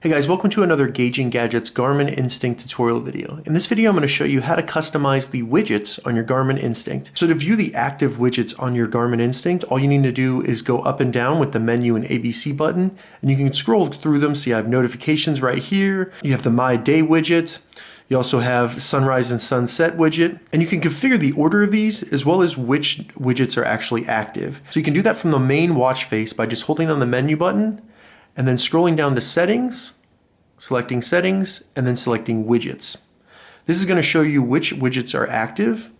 Hey guys, welcome to another Gauging Gadgets Garmin Instinct tutorial video. In this video, I'm going to show you how to customize the widgets on your Garmin Instinct. So to view the active widgets on your Garmin Instinct, all you need to do is go up and down with the menu and ABC button, and you can scroll through them. So you have notifications right here. You have the My Day widget. You also have sunrise and sunset widget, and you can configure the order of these as well as which widgets are actually active. So you can do that from the main watch face by just holding on the menu button and then scrolling down to settings, selecting settings, and then selecting widgets. This is going to show you which widgets are active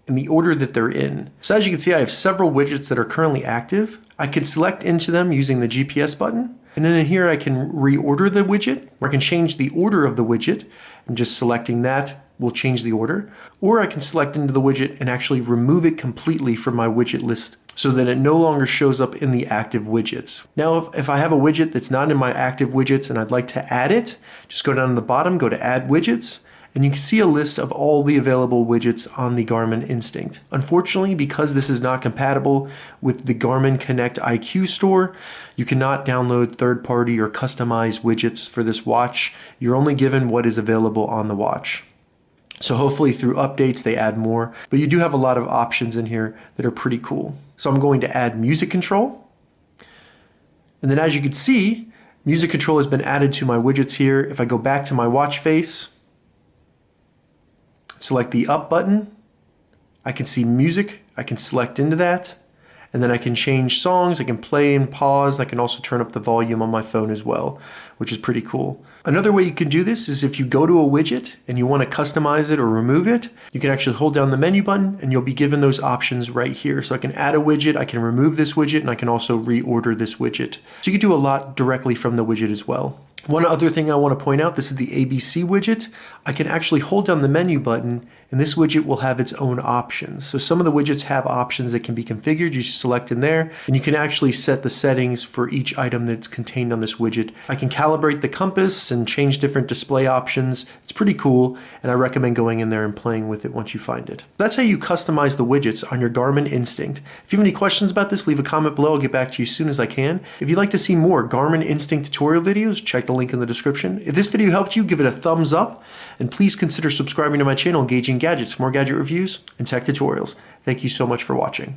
in the order that they're in. So as you can see, I have several widgets that are currently active. I can select into them using the GPS button. And then in here, I can reorder the widget, or I can change the order of the widget, and just selecting that will change the order. Or I can select into the widget and actually remove it completely from my widget list so that it no longer shows up in the active widgets. Now, if I have a widget that's not in my active widgets and I'd like to add it, just go down to the bottom, go to Add Widgets, and you can see a list of all the available widgets on the Garmin Instinct. Unfortunately, because this is not compatible with the Garmin Connect IQ store, you cannot download third-party or customized widgets for this watch. You're only given what is available on the watch. So hopefully through updates they add more, but you do have a lot of options in here that are pretty cool. So I'm going to add music control. And then as you can see, music control has been added to my widgets here. If I go back to my watch face, select the up button, I can see music, I can select into that, and then I can change songs, I can play and pause, I can also turn up the volume on my phone as well, which is pretty cool. Another way you can do this is if you go to a widget and you want to customize it or remove it, you can actually hold down the menu button and you'll be given those options right here. So I can add a widget, I can remove this widget, and I can also reorder this widget. So you can do a lot directly from the widget as well. One other thing I want to point out, this is the ABC widget. I can actually hold down the menu button and this widget will have its own options. So some of the widgets have options that can be configured. You just select in there and you can actually set the settings for each item that's contained on this widget. I can calibrate the compass and change different display options. It's pretty cool, and I recommend going in there and playing with it once you find it. That's how you customize the widgets on your Garmin Instinct. If you have any questions about this, leave a comment below. I'll get back to you as soon as I can. If you'd like to see more Garmin Instinct tutorial videos, check the link in the description. If this video helped you, give it a thumbs up, and please consider subscribing to my channel, Gauging Gadgets, for more gadget reviews and tech tutorials. Thank you so much for watching.